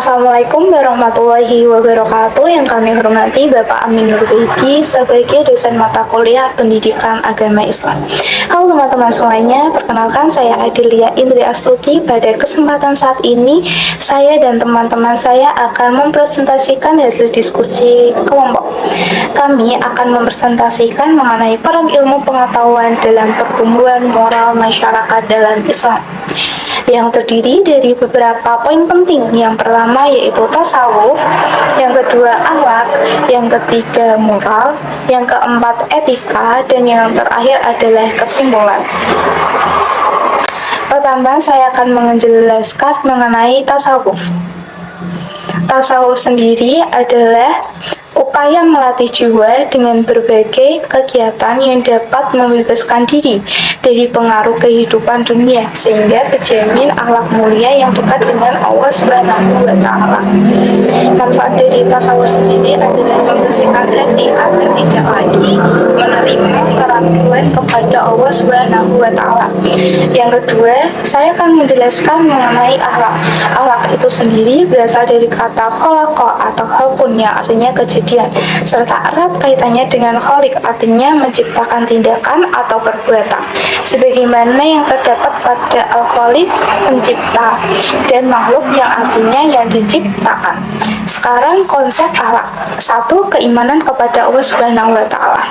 Assalamualaikum warahmatullahi wabarakatuh. Yang kami hormati Bapak Amin Nurbaidi sebagai dosen mata kuliah Pendidikan Agama Islam. Halo teman-teman semuanya, perkenalkan saya Adelia Indri Astuti. Pada kesempatan saat ini, saya dan teman-teman saya akan mempresentasikan hasil diskusi kelompok. Kami akan mempresentasikan mengenai peran ilmu pengetahuan dalam pertumbuhan moral masyarakat dalam Islam, yang terdiri dari beberapa poin penting. Yang pertama yaitu tasawuf, yang kedua akhlak, yang ketiga moral, yang keempat etika, dan yang terakhir adalah kesimpulan. Pertama, saya akan menjelaskan mengenai tasawuf. Tasawuf sendiri adalah upaya melatih jiwa dengan berbagai kegiatan yang dapat membebaskan diri dari pengaruh kehidupan dunia sehingga terjamin akhlak mulia yang dekat dengan Allah Subhanahu wa Ta'ala. Manfaat dari tasawuf sendiri adalah membersihkan hati agar tidak lagi menerima keraguan kepada Allah Subhanahu wa Ta'ala. Yang kedua, saya akan menjelaskan mengenai akhlak. Akhlak itu sendiri berasal dari kata khalaqa atau khalqun yang artinya kejadian, serta erat kaitannya dengan khaliq artinya menciptakan tindakan atau perbuatan, sebagaimana yang terdapat pada al-khaliq pencipta dan makhluk yang artinya yang diciptakan. Sekarang konsep akhlak. 1. Keimanan kepada Allah Subhanahu wa Ta'ala.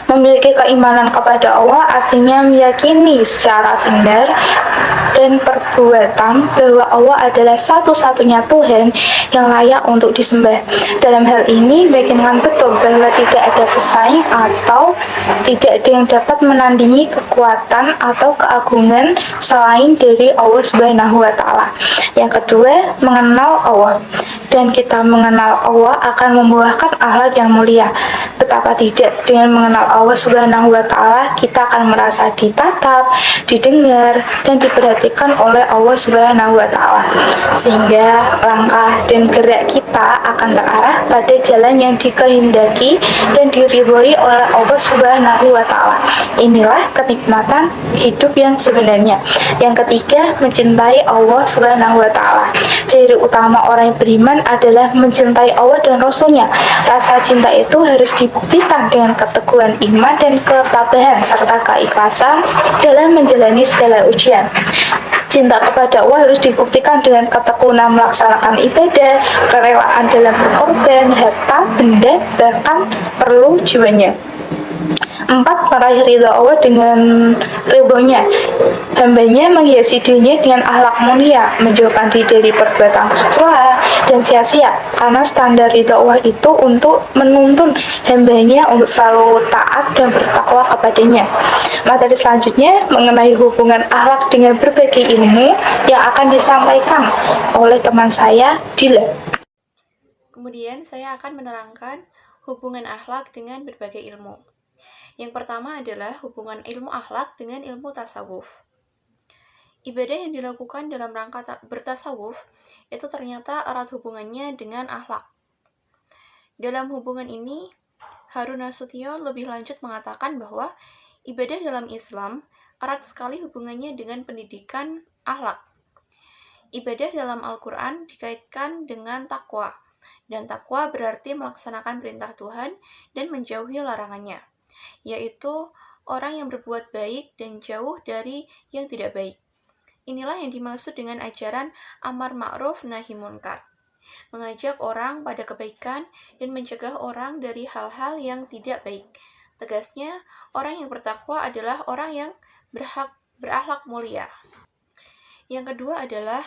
Memiliki keimanan kepada Allah artinya meyakini secara benar dan perbuatan bahwa Allah adalah satu-satunya Tuhan yang layak untuk disembah. Dalam hal ini, meyakinkan betul bahwa tidak ada pesaing atau tidak ada yang dapat menandingi kekuatan atau keagungan selain dari Allah Subhanahu wa Ta'ala. Yang kedua, mengenal Allah. Dan kita mengenal Allah akan membuahkan akhlak yang mulia. Betapa tidak, dengan mengenal Allah Subhanahu wa Ta'ala, kita akan merasa ditatap, didengar, dan diperhatikan oleh Allah Subhanahu wa Ta'ala, sehingga langkah dan gerak kita akan terarah pada jalan yang dikehendaki dan diridhoi oleh Allah Subhanahu wa Ta'ala. Inilah kenikmatan hidup yang sebenarnya. Yang ketiga, mencintai Allah Subhanahu wa Ta'ala. Ciri utama orang yang beriman adalah mencintai Allah dan Rasul-Nya. Rasa cinta itu harus dibuktikan dengan keteguhan iman dan ketabahan serta keikhlasan dalam menjalani segala ujian. Cinta kepada Allah harus dibuktikan dengan ketekunan melaksanakan ibadah, kerelaan dalam berkorban, harta, benda, bahkan perlu jiwanya. 4. Meraih ridha Allah dengan ridhonya. Hambanya menghiasi dirinya dengan akhlak mulia, menjauhkan diri dari perbuatan tercela dan sia-sia, karena standar ridha Allah itu untuk menuntun hambanya untuk selalu taat dan bertakwa kepadanya. Materi selanjutnya mengenai hubungan akhlak dengan berbagai ilmu yang akan disampaikan oleh teman saya, Dila. Kemudian saya akan menerangkan hubungan akhlak dengan berbagai ilmu. Yang pertama adalah hubungan ilmu akhlak dengan ilmu tasawuf. Ibadah yang dilakukan dalam rangka bertasawuf itu ternyata erat hubungannya dengan akhlak. Dalam hubungan ini, Harun Nasution lebih lanjut mengatakan bahwa ibadah dalam Islam erat sekali hubungannya dengan pendidikan akhlak. Ibadah dalam Al-Quran dikaitkan dengan takwa, dan takwa berarti melaksanakan perintah Tuhan dan menjauhi larangannya, yaitu orang yang berbuat baik dan jauh dari yang tidak baik. Inilah yang dimaksud dengan ajaran amar ma'ruf nahi munkar, mengajak orang pada kebaikan dan mencegah orang dari hal-hal yang tidak baik. Tegasnya, orang yang bertakwa adalah orang yang berakhlak mulia. Yang kedua adalah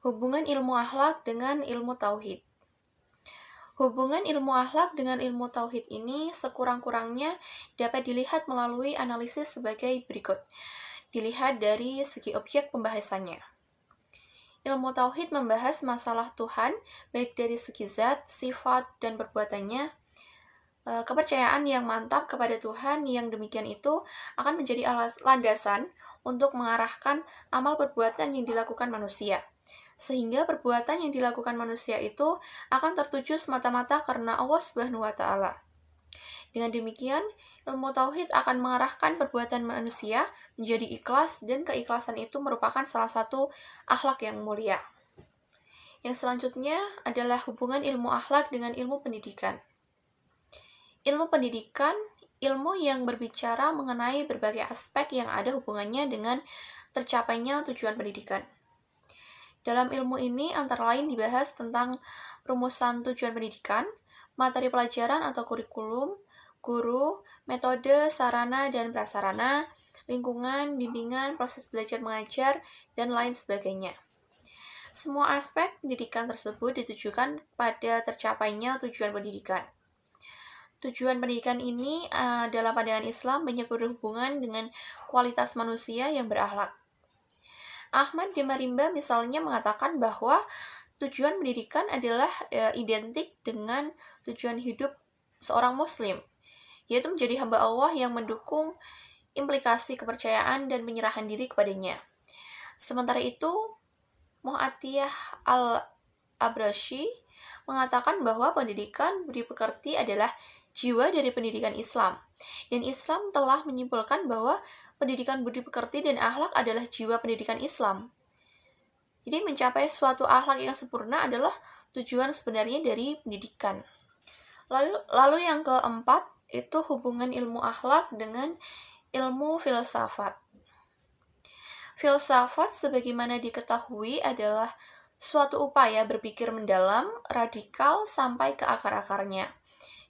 hubungan ilmu akhlak dengan ilmu tauhid. Hubungan ilmu akhlak dengan ilmu tauhid ini sekurang-kurangnya dapat dilihat melalui analisis sebagai berikut. Dilihat dari segi objek pembahasannya. Ilmu tauhid membahas masalah Tuhan, baik dari segi zat, sifat, dan perbuatannya. Kepercayaan yang mantap kepada Tuhan yang demikian itu akan menjadi landasan untuk mengarahkan amal perbuatan yang dilakukan manusia. Sehingga perbuatan yang dilakukan manusia itu akan tertuju semata-mata karena Allah Subhanahu wa Ta'ala. Dengan demikian, ilmu tauhid akan mengarahkan perbuatan manusia menjadi ikhlas, dan keikhlasan itu merupakan salah satu akhlak yang mulia. Yang selanjutnya adalah hubungan ilmu akhlak dengan ilmu pendidikan. Ilmu pendidikan, ilmu yang berbicara mengenai berbagai aspek yang ada hubungannya dengan tercapainya tujuan pendidikan. Dalam ilmu ini antara lain dibahas tentang rumusan tujuan pendidikan, materi pelajaran atau kurikulum, guru, metode, sarana dan prasarana, lingkungan, bimbingan, proses belajar mengajar, dan lain sebagainya. Semua aspek pendidikan tersebut ditujukan pada tercapainya tujuan pendidikan. Tujuan pendidikan ini dalam pandangan Islam banyak berhubungan dengan kualitas manusia yang berakhlak. Ahmad de Marimba misalnya mengatakan bahwa tujuan pendidikan adalah identik dengan tujuan hidup seorang muslim, yaitu menjadi hamba Allah yang mendukung implikasi kepercayaan dan penyerahan diri kepadanya. Sementara itu, Mu'atiyah al-Abrashi mengatakan bahwa pendidikan budi pekerti adalah jiwa dari pendidikan Islam. Dan Islam telah menyimpulkan bahwa pendidikan budi pekerti dan akhlak adalah jiwa pendidikan Islam. Jadi mencapai suatu akhlak yang sempurna adalah tujuan sebenarnya dari pendidikan. Lalu yang keempat itu hubungan ilmu akhlak dengan ilmu filsafat. Filsafat sebagaimana diketahui adalah suatu upaya berpikir mendalam, radikal sampai ke akar-akarnya,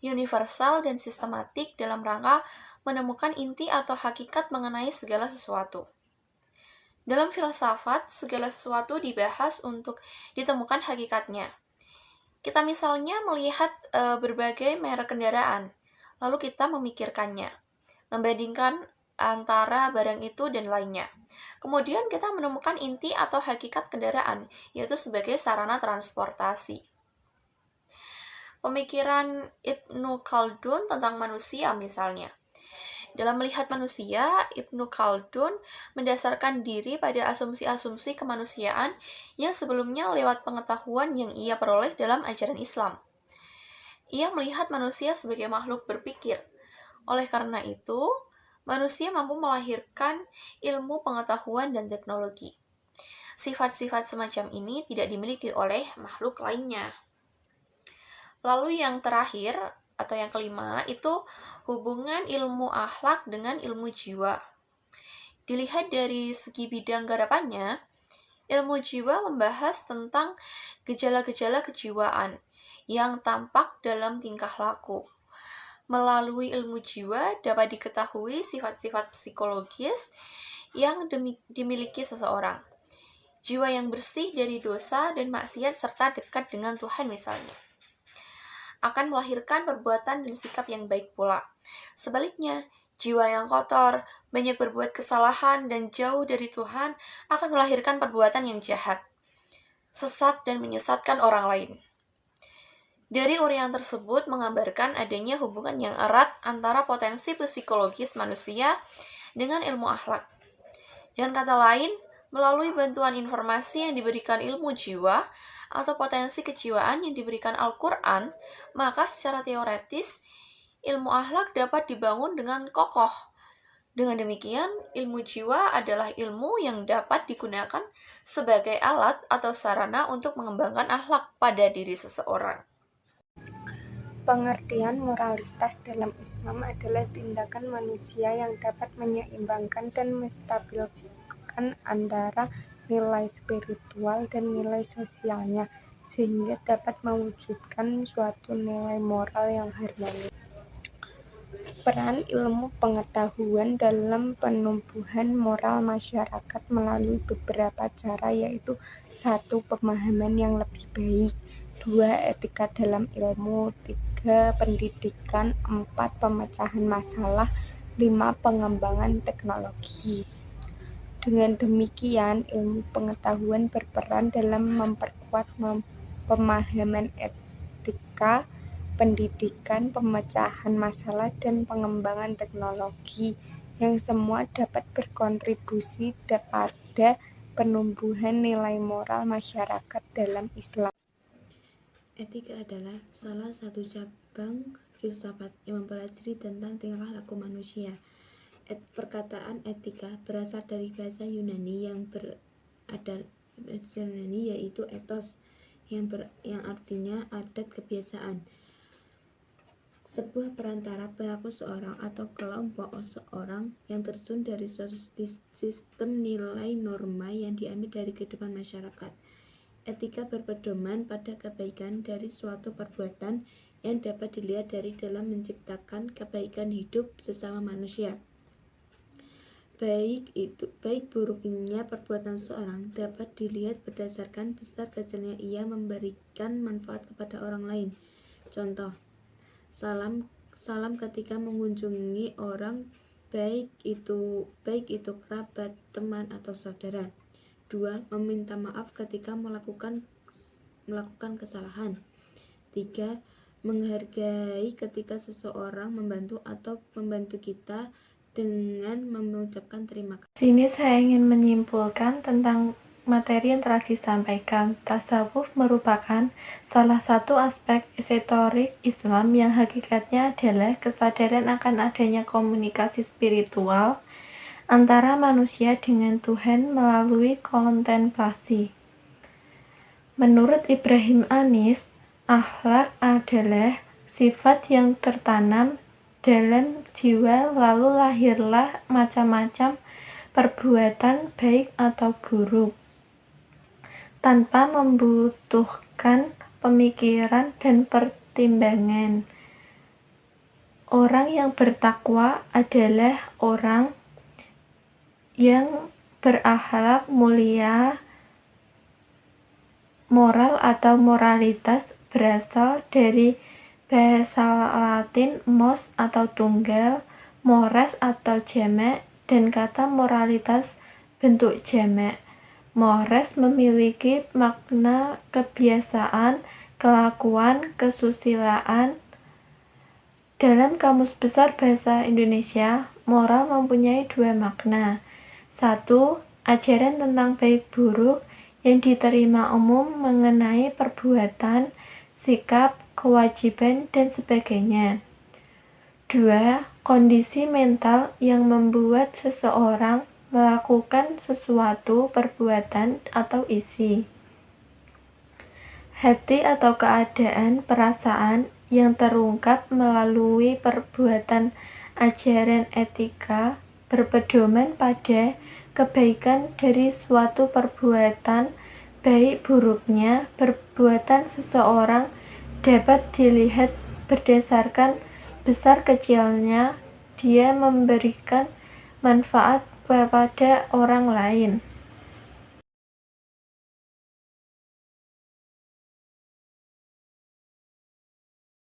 universal dan sistematik dalam rangka menemukan inti atau hakikat mengenai segala sesuatu. Dalam filsafat, segala sesuatu dibahas untuk ditemukan hakikatnya. Kita misalnya melihat berbagai merek kendaraan, lalu kita memikirkannya, membandingkan antara barang itu dan lainnya. Kemudian kita menemukan inti atau hakikat kendaraan, yaitu sebagai sarana transportasi. Pemikiran Ibnu Khaldun tentang manusia misalnya. Dalam melihat manusia, Ibnu Khaldun mendasarkan diri pada asumsi-asumsi kemanusiaan yang sebelumnya lewat pengetahuan yang ia peroleh dalam ajaran Islam. Ia melihat manusia sebagai makhluk berpikir. Oleh karena itu, manusia mampu melahirkan ilmu pengetahuan dan teknologi. Sifat-sifat semacam ini tidak dimiliki oleh makhluk lainnya. Lalu yang terakhir, atau yang kelima, itu hubungan ilmu akhlak dengan ilmu jiwa. Dilihat dari segi bidang garapannya, ilmu jiwa membahas tentang gejala-gejala kejiwaan yang tampak dalam tingkah laku. Melalui ilmu jiwa dapat diketahui sifat-sifat psikologis yang dimiliki seseorang. Jiwa yang bersih dari dosa dan maksiat serta dekat dengan Tuhan misalnya akan melahirkan perbuatan dan sikap yang baik pula. Sebaliknya, jiwa yang kotor, banyak berbuat kesalahan dan jauh dari Tuhan akan melahirkan perbuatan yang jahat, sesat dan menyesatkan orang lain. Dari uraian tersebut menggambarkan adanya hubungan yang erat antara potensi psikologis manusia dengan ilmu akhlak. Dengan kata lain, melalui bantuan informasi yang diberikan ilmu jiwa atau potensi kejiwaan yang diberikan Al-Quran, maka secara teoretis, ilmu akhlak dapat dibangun dengan kokoh. Dengan demikian, ilmu jiwa adalah ilmu yang dapat digunakan sebagai alat atau sarana untuk mengembangkan akhlak pada diri seseorang. Pengertian moralitas dalam Islam adalah tindakan manusia yang dapat menyeimbangkan dan menstabilkan antara nilai spiritual dan nilai sosialnya, sehingga dapat mewujudkan suatu nilai moral yang harmonis. Peran ilmu pengetahuan dalam penumbuhan moral masyarakat melalui beberapa cara, yaitu 1. Pemahaman yang lebih baik, 2. Etika dalam ilmu, 3. Pendidikan, 4. Pemecahan masalah, 5. Pengembangan teknologi. Dengan demikian, ilmu pengetahuan berperan dalam memperkuat pemahaman etika, pendidikan, pemecahan masalah, dan pengembangan teknologi, yang semua dapat berkontribusi pada penumbuhan nilai moral masyarakat dalam Islam. Etika adalah salah satu cabang filsafat yang mempelajari tentang tingkah laku manusia. Perkataan etika berasal dari bahasa Yunani yang yaitu ethos, yang artinya adat kebiasaan. Sebuah perantara perilaku seorang atau kelompok seorang yang tersun dari suatu sistem nilai norma yang diambil dari kehidupan masyarakat. Etika berpedoman pada kebaikan dari suatu perbuatan yang dapat dilihat dari dalam menciptakan kebaikan hidup sesama manusia. Baik buruknya perbuatan seorang dapat dilihat berdasarkan besar kecilnya ia memberikan manfaat kepada orang lain. Contoh, salam ketika mengunjungi orang, baik itu kerabat, teman, atau saudara. 2. Meminta maaf ketika melakukan kesalahan. 3. Menghargai ketika seseorang membantu atau membantu kita dengan mengucapkan terima kasih. Sini saya ingin menyimpulkan tentang materi yang telah disampaikan. Tasawuf merupakan salah satu aspek esoterik Islam yang hakikatnya adalah kesadaran akan adanya komunikasi spiritual antara manusia dengan Tuhan melalui kontemplasi. Menurut Ibrahim Anis, akhlak adalah sifat yang tertanam dalam jiwa, lalu lahirlah macam-macam perbuatan baik atau buruk tanpa membutuhkan pemikiran dan pertimbangan. Orang yang bertakwa adalah orang yang berakhlak mulia. Moral atau moralitas berasal dari bahasa Latin mos atau tunggal, mores atau jamak, dan kata moralitas bentuk jamak. Mores memiliki makna kebiasaan, kelakuan, kesusilaan. Dalam Kamus Besar Bahasa Indonesia, moral mempunyai 2 makna. 1. Ajaran tentang baik buruk yang diterima umum mengenai perbuatan, sikap, kewajiban, dan sebagainya. 2. Kondisi mental yang membuat seseorang melakukan sesuatu perbuatan atau isi. Hati atau keadaan perasaan yang terungkap melalui perbuatan. Ajaran etika berpedoman pada kebaikan dari suatu perbuatan. Baik buruknya perbuatan seseorang dapat dilihat berdasarkan besar kecilnya dia memberikan manfaat kepada orang lain.